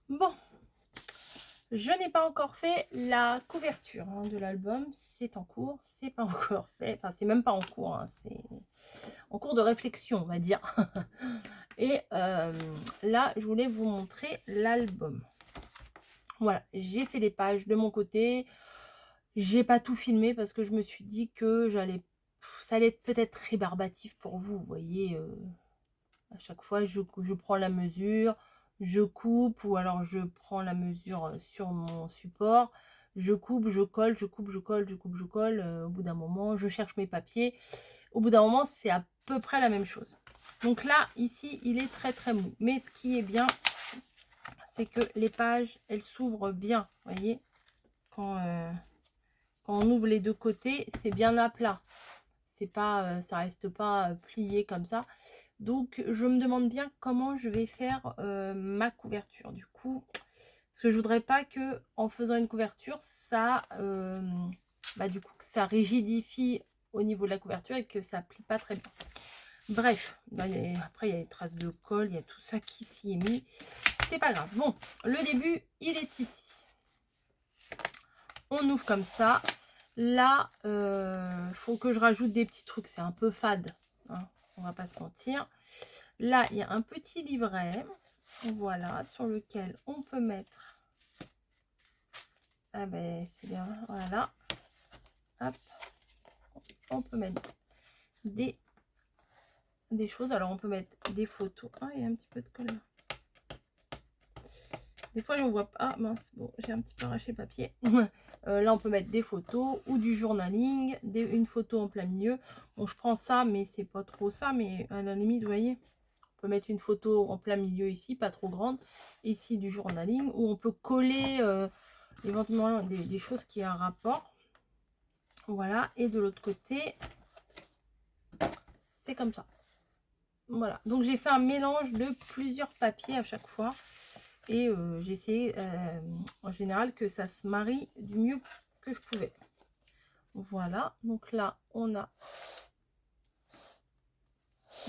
Bon, je n'ai pas encore fait la couverture de l'album. C'est en cours, c'est pas encore fait. Enfin, c'est même pas en cours, hein, c'est en cours de réflexion, on va dire. Et là, je voulais vous montrer l'album. Voilà, j'ai fait les pages de mon côté. J'ai pas tout filmé parce que je me suis dit que ça allait être peut-être rébarbatif pour vous, vous voyez. À chaque fois, je prends la mesure, je coupe, ou alors je prends la mesure sur mon support, je coupe, je colle, je coupe, je colle, je coupe, je colle. Au bout d'un moment, je cherche mes papiers. Au bout d'un moment, c'est à peu près la même chose. Donc là, ici, il est très très mou. Mais ce qui est bien, c'est que les pages, elles s'ouvrent bien. Vous voyez, quand on ouvre les deux côtés, c'est bien à plat. C'est pas, ça reste pas plié comme ça. Donc, je me demande bien comment je vais faire ma couverture. Du coup, parce que je voudrais pas que, en faisant une couverture, ça, du coup, que ça rigidifie au niveau de la couverture et que ça plie pas très bien. Bref, après il y a les traces de colle, il y a tout ça qui s'y est mis. C'est pas grave. Bon, le début, il est ici. On ouvre comme ça. Là, faut que je rajoute des petits trucs. C'est un peu fade, hein, on va pas se mentir. Là, il y a un petit livret, voilà, sur lequel on peut mettre, ah ben c'est bien, voilà, hop, on peut mettre des choses. Alors on peut mettre des photos. Ah, il y a un petit peu de colle. Des fois on voit pas. Ah mince, bon, j'ai un petit peu arraché le papier. Là on peut mettre des photos ou du journaling, une photo en plein milieu. Bon, je prends ça, mais c'est pas trop ça, mais à la limite, vous voyez, on peut mettre une photo en plein milieu ici, pas trop grande. Ici du journaling, où on peut coller éventuellement des choses qui ont un rapport. Voilà, et de l'autre côté, c'est comme ça. Voilà, donc j'ai fait un mélange de plusieurs papiers à chaque fois. Et j'ai essayé en général que ça se marie du mieux que je pouvais. Voilà, donc là on a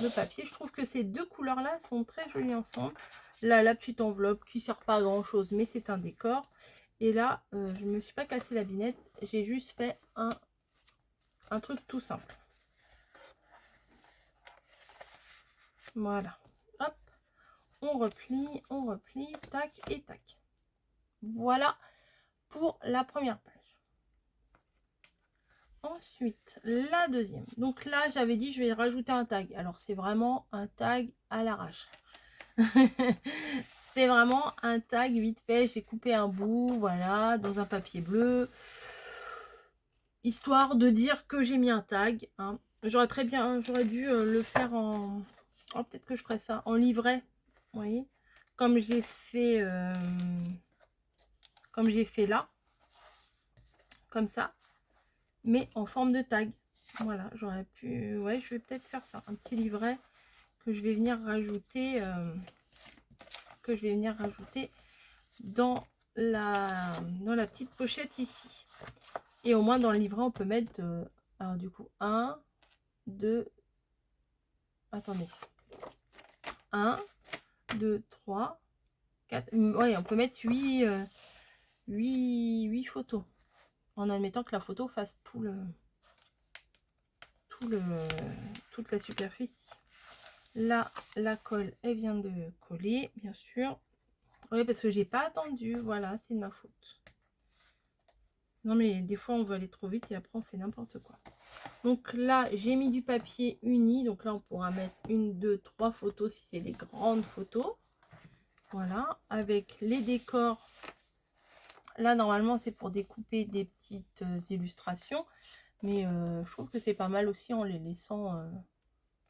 le papier. Je trouve que ces deux couleurs là sont très jolies ensemble. Là, la petite enveloppe qui sert pas à grand chose, mais c'est un décor. Et là, je me suis pas cassé la binette, j'ai juste fait un truc tout simple. Voilà, hop, on replie, tac et tac. Voilà pour la première page. Ensuite, la deuxième. Donc là, j'avais dit je vais rajouter un tag. Alors, c'est vraiment un tag à l'arrache. C'est vraiment un tag vite fait. J'ai coupé un bout, voilà, dans un papier bleu. Histoire de dire que j'ai mis un tag. Hein. J'aurais dû le faire en... Oh, peut-être que je ferais ça en livret. Vous voyez, comme j'ai fait là. Comme ça. Mais en forme de tag. Voilà, j'aurais pu... Ouais, je vais peut-être faire ça. Un petit livret que je vais venir rajouter... dans la petite pochette ici. Et au moins dans le livret, on peut mettre... alors du coup, 1, 2... Attendez. 1, 2, 3, 4... Ouais, on peut mettre 8 photos. En admettant que la photo fasse toute la superficie. Là, la colle, elle vient de coller, bien sûr. Oui, parce que j'ai pas attendu. Voilà, c'est de ma faute. Non, mais des fois, on veut aller trop vite et après, on fait n'importe quoi. Donc là, j'ai mis du papier uni. Donc là, on pourra mettre 1, 2, 3 photos si c'est des grandes photos. Voilà, avec les décors. Là, normalement, c'est pour découper des petites illustrations. Mais je trouve que c'est pas mal aussi en les laissant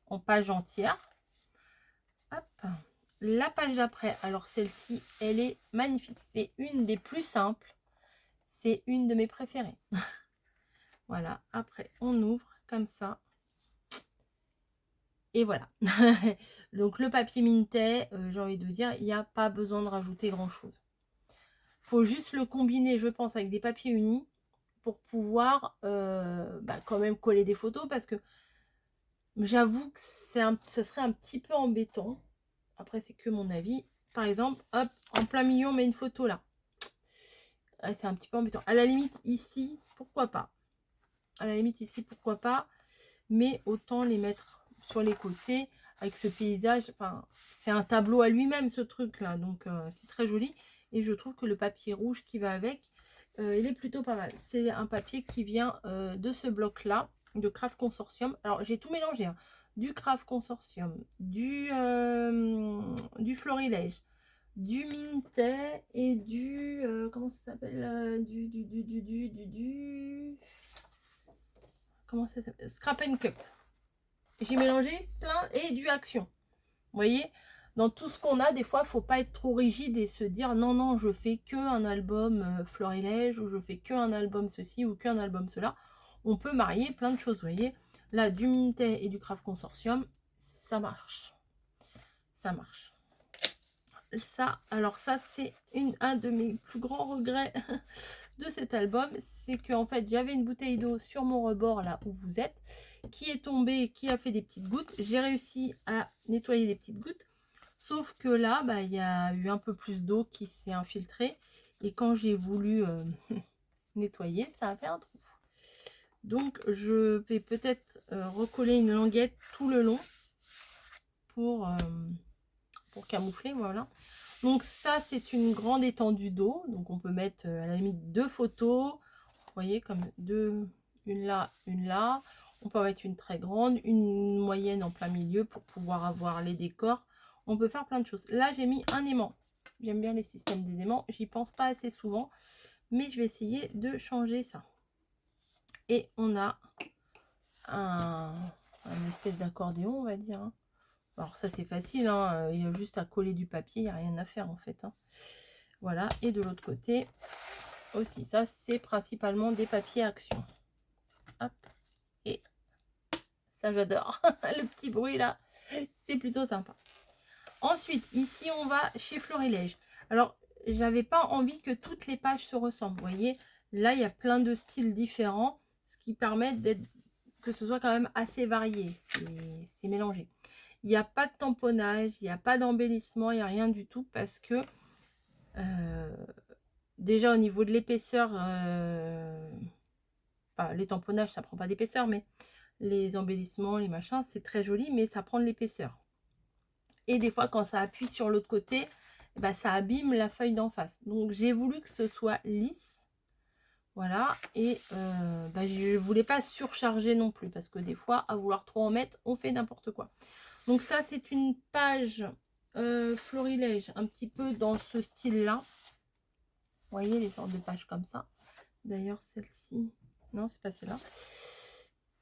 en page entière. Hop. La page d'après, alors celle-ci, elle est magnifique. C'est une des plus simples. C'est une de mes préférées. Voilà, après on ouvre comme ça. Et voilà. Donc le papier Mintet, j'ai envie de vous dire, il n'y a pas besoin de rajouter grand-chose. Faut juste le combiner, je pense, avec des papiers unis pour pouvoir quand même coller des photos, parce que j'avoue que ça serait un petit peu embêtant. Après, c'est que mon avis. par exemple, hop, en plein milieu, on met une photo là. C'est un petit peu embêtant. À la limite, ici, pourquoi pas. À la limite, ici, pourquoi pas. Mais autant les mettre sur les côtés avec ce paysage. Enfin, c'est un tableau à lui-même, ce truc-là. Donc, c'est très joli. Et je trouve que le papier rouge qui va avec, il est plutôt pas mal. C'est un papier qui vient de ce bloc-là, de Craft Consortium. Alors, j'ai tout mélangé. Hein. Du Craft Consortium, du Florilège, du Mintet et du... comment ça s'appelle comment ça s'appelle, Scrap and Cup. J'ai mélangé plein et du Action. Vous voyez, dans tout ce qu'on a, des fois, il ne faut pas être trop rigide et se dire non, non, je fais que un album Florilège ou je fais que un album ceci ou qu'un album cela. On peut marier plein de choses, vous voyez. Là, du Mintet et du Craft Consortium, ça marche. Ça marche. Ça, alors ça, c'est un de mes plus grands regrets de cet album. C'est qu'en fait, j'avais une bouteille d'eau sur mon rebord, là où vous êtes, qui est tombée, qui a fait des petites gouttes. J'ai réussi à nettoyer les petites gouttes. Sauf que là, bah, y a eu un peu plus d'eau qui s'est infiltrée. Et quand j'ai voulu nettoyer, ça a fait un trou. Donc, je vais peut-être recoller une languette tout le long pour camoufler, voilà. Donc ça, c'est une grande étendue d'eau. Donc on peut mettre à la limite 2 photos. Vous voyez, comme une là, une là. On peut mettre une très grande, une moyenne en plein milieu pour pouvoir avoir les décors. On peut faire plein de choses. Là, j'ai mis un aimant. J'aime bien les systèmes des aimants. J'y pense pas assez souvent. Mais je vais essayer de changer ça. Et on a un espèce d'accordéon, on va dire. Hein. Alors ça c'est facile, hein. Il y a juste à coller du papier, il n'y a rien à faire en fait. Hein. Voilà, et de l'autre côté aussi, ça c'est principalement des papiers Action. Hop, et ça j'adore, le petit bruit là, c'est plutôt sympa. Ensuite, ici on va chez Florilège. Alors, j'avais pas envie que toutes les pages se ressemblent, vous voyez. Là, il y a plein de styles différents, ce qui permet que ce soit quand même assez varié, c'est mélangé. Il n'y a pas de tamponnage, il n'y a pas d'embellissement, il n'y a rien du tout parce que déjà au niveau de l'épaisseur, les tamponnages ça prend pas d'épaisseur, mais les embellissements, les machins, c'est très joli, mais ça prend de l'épaisseur. Et des fois quand ça appuie sur l'autre côté, bah, ça abîme la feuille d'en face. Donc j'ai voulu que ce soit lisse. Voilà, et bah, je voulais pas surcharger non plus parce que des fois à vouloir trop en mettre, on fait n'importe quoi. Donc ça, c'est une page Florilège, un petit peu dans ce style-là. Vous voyez, les sortes de pages comme ça. D'ailleurs, celle-ci... Non, c'est pas celle-là.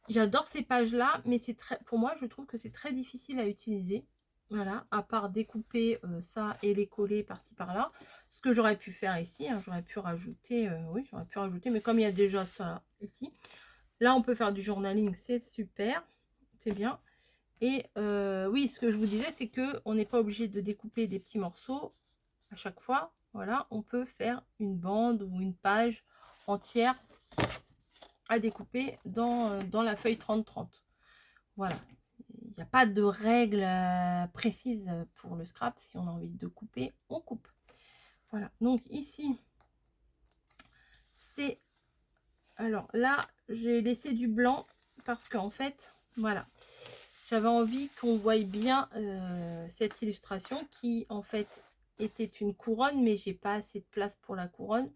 J'adore ces pages-là, mais c'est très, pour moi, je trouve que c'est très difficile à utiliser. Voilà, à part découper ça et les coller par-ci, par-là. Ce que j'aurais pu faire ici, hein, j'aurais pu rajouter... oui, j'aurais pu rajouter, mais comme il y a déjà ça ici. Là, on peut faire du journaling, c'est super. C'est bien. Et oui, ce que je vous disais, c'est que on n'est pas obligé de découper des petits morceaux à chaque fois. Voilà, on peut faire une bande ou une page entière à découper dans la feuille 30-30. Voilà, il n'y a pas de règle précise pour le scrap. Si on a envie de couper, on coupe. Voilà, donc ici, c'est... Alors là, j'ai laissé du blanc parce qu'en fait, voilà, j'avais envie qu'on voie bien cette illustration qui en fait était une couronne, mais j'ai pas assez de place pour la couronne.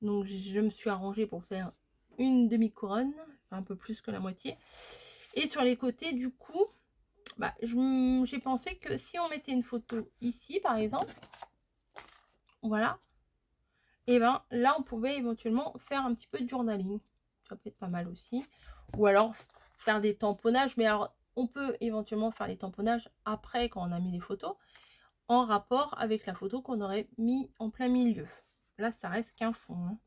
Donc je me suis arrangée pour faire une demi-couronne, un peu plus que la moitié. Et sur les côtés, du coup, bah, j'ai pensé que si on mettait une photo ici, par exemple, voilà, et ben là on pouvait éventuellement faire un petit peu de journaling. Ça peut être pas mal aussi. Ou alors faire des tamponnages, mais alors on peut éventuellement faire les tamponnages après quand on a mis les photos en rapport avec la photo qu'on aurait mis en plein milieu. Là, ça reste qu'un fond. Hein.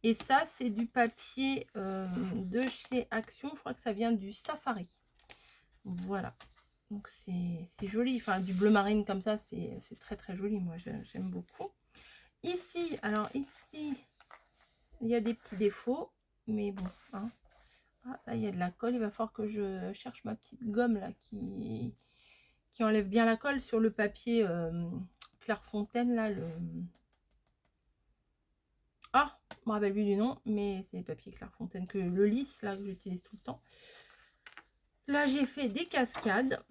Et ça, c'est du papier de chez Action. Je crois que ça vient du Safari. Voilà. Donc, c'est joli. Enfin, du bleu marine comme ça, c'est très, très joli. Moi, j'aime beaucoup. Ici, alors ici, il y a des petits défauts. Mais bon, hein. Ah, là, il y a de la colle. Il va falloir que je cherche ma petite gomme là qui enlève bien la colle sur le papier Clairefontaine, là, Ah, je me rappelle plus du nom, mais c'est le papier Clairefontaine, que le lisse, là, que j'utilise tout le temps. Là, j'ai fait des cascades.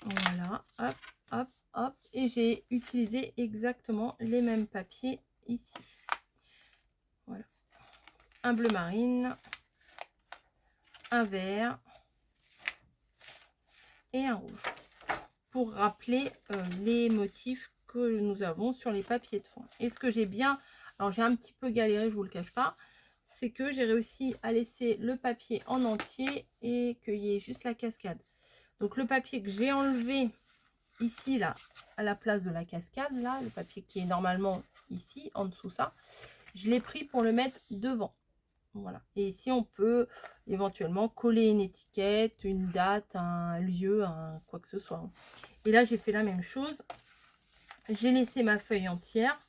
Voilà, hop, hop, hop. Et j'ai utilisé exactement les mêmes papiers ici. Voilà. Un bleu marine, un vert et un rouge. Pour rappeler les motifs que nous avons sur les papiers de fond. Et ce que j'ai bien... Alors, j'ai un petit peu galéré, je vous le cache pas. C'est que j'ai réussi à laisser le papier en entier et qu'il y ait juste la cascade. Donc, le papier que j'ai enlevé ici, là, à la place de la cascade, là, le papier qui est normalement ici, en dessous ça, je l'ai pris pour le mettre devant. Voilà. Et ici, on peut éventuellement coller une étiquette, une date, un lieu, quoi que ce soit. Et là, j'ai fait la même chose. J'ai laissé ma feuille entière.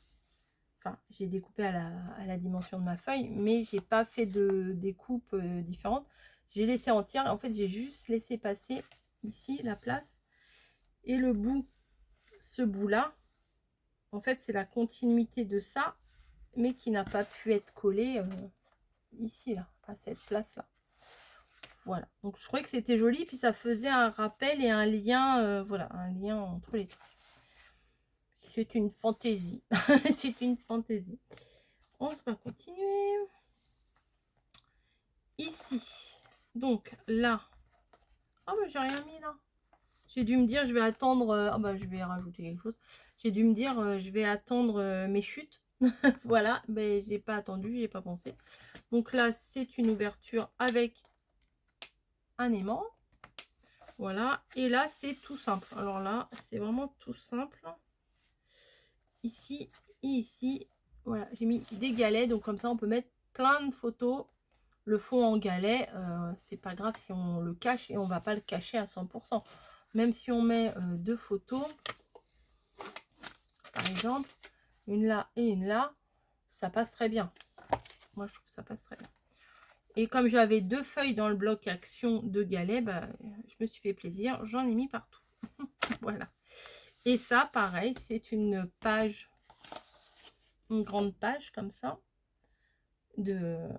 Enfin, j'ai découpé à la dimension de ma feuille, mais j'ai pas fait de découpe différente. J'ai laissé entière. En fait, j'ai juste laissé passer ici la place. Et le bout, ce bout-là, en fait, c'est la continuité de ça, mais qui n'a pas pu être collé ici, là, à cette place-là. Voilà. Donc, je trouvais que c'était joli. Puis, ça faisait un rappel et un lien, voilà, un lien entre les trucs. C'est une fantaisie. C'est une fantaisie. On va continuer. Ici. Donc là. Ah bah j'ai rien mis là. J'ai dû me dire je vais attendre. Ah bah je vais rajouter quelque chose. J'ai dû me dire je vais attendre mes chutes. Voilà. Mais j'ai pas attendu, j'ai pas pensé. Donc là c'est une ouverture avec un aimant. Voilà. Et là c'est tout simple. Alors là c'est vraiment tout simple. Ici et ici. Voilà, j'ai mis des galets, donc comme ça on peut mettre plein de photos. Le fond en galet, c'est pas grave si on le cache et on va pas le cacher à 100%. Même si on met deux photos, par exemple, une là et une là, ça passe très bien. Moi je trouve que ça passe très bien. Et comme j'avais deux feuilles dans le bloc action de galet, bah, je me suis fait plaisir, j'en ai mis partout. Voilà. Et ça, pareil, c'est une page, une grande page comme ça de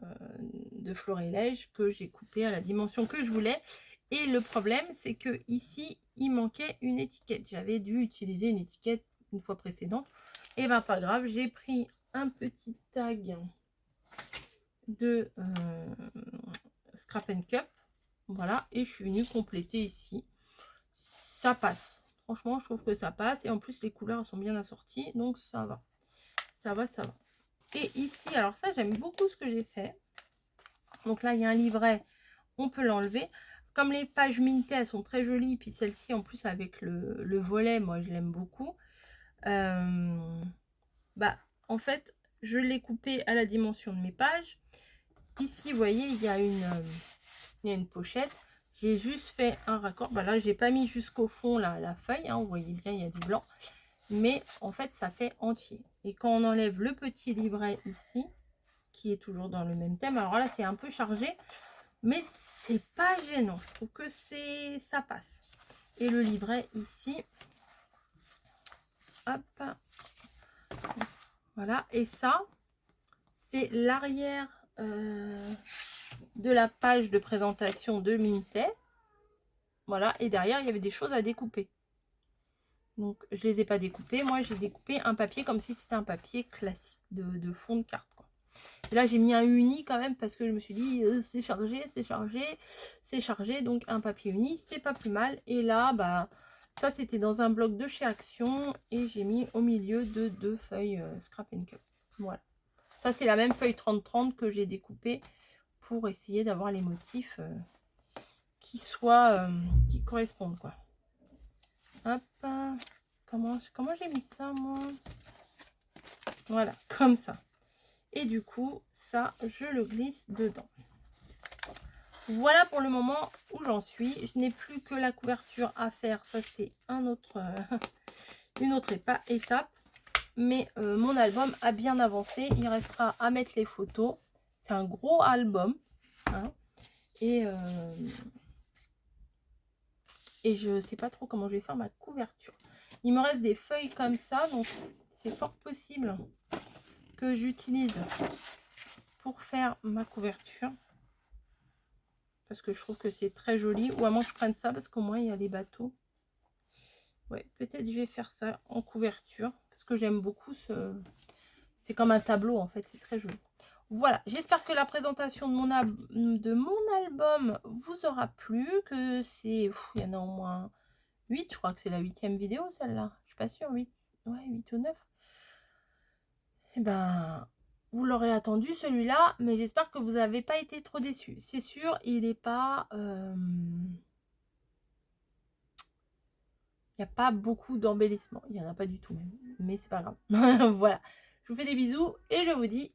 florilège que j'ai coupé à la dimension que je voulais. Et le problème, c'est que ici il manquait une étiquette. J'avais dû utiliser une étiquette une fois précédente. Et ben pas grave, j'ai pris un petit tag de Scrap Cup. Voilà, et je suis venue compléter ici. Ça passe. Franchement, je trouve que ça passe. Et en plus, les couleurs sont bien assorties. Donc ça va. Ça va, ça va. Et ici, alors ça, j'aime beaucoup ce que j'ai fait. Donc là, il y a un livret, on peut l'enlever. Comme les pages Minté, elles sont très jolies. Puis celle-ci, en plus, avec le volet, moi, je l'aime beaucoup. Bah, en fait, je l'ai coupé à la dimension de mes pages. Ici, vous voyez, il y a une pochette. J'ai juste fait un raccord. Bah là, j'ai pas mis jusqu'au fond la feuille. Hein, vous voyez bien, il y a du blanc. Mais en fait, ça fait entier. Et quand on enlève le petit livret ici, qui est toujours dans le même thème. Alors là, c'est un peu chargé, mais c'est pas gênant. Je trouve que ça passe. Et le livret ici. Hop. Voilà. Et ça, c'est l'arrière de la page de présentation de Minté. Voilà. Et derrière, il y avait des choses à découper. Donc, je les ai pas découpées. Moi, j'ai découpé un papier comme si c'était un papier classique de fond de carte. Et là, j'ai mis un uni quand même parce que je me suis dit, c'est chargé, c'est chargé, c'est chargé. Donc, un papier uni, c'est pas plus mal. Et là, bah, ça, c'était dans un bloc de chez Action. Et j'ai mis au milieu de deux feuilles Scrap Cup. Voilà. Ça, c'est la même feuille 30-30 que j'ai découpée pour essayer d'avoir les motifs qui correspondent, quoi. Hop. Comment j'ai mis ça, moi? Voilà, comme ça. Et du coup, ça, je le glisse dedans. Voilà pour le moment où j'en suis. Je n'ai plus que la couverture à faire. Ça, c'est une autre étape. Mais mon album a bien avancé. Il restera à mettre les photos. C'est un gros album. Hein. Et je ne sais pas trop comment je vais faire ma couverture. Il me reste des feuilles comme ça, donc c'est fort possible que j'utilise pour faire ma couverture. Parce que je trouve que c'est très joli. Ou à moins que je prenne ça, parce qu'au moins il y a les bateaux. Ouais, peut-être je vais faire ça en couverture. Parce que j'aime beaucoup ce... C'est comme un tableau en fait, c'est très joli. Voilà, j'espère que la présentation de mon album vous aura plu. Que c'est... Il y en a au moins 8, je crois que c'est la 8e vidéo celle-là. Je suis pas sûre, 8, ouais, 8 ou 9. Et ben, vous l'aurez attendu celui-là, mais j'espère que vous n'avez pas été trop déçus. C'est sûr, il n'est pas... Il n'y a pas beaucoup d'embellissement. Il n'y en a pas du tout même. Mais c'est pas grave. Voilà. Je vous fais des bisous et je vous dis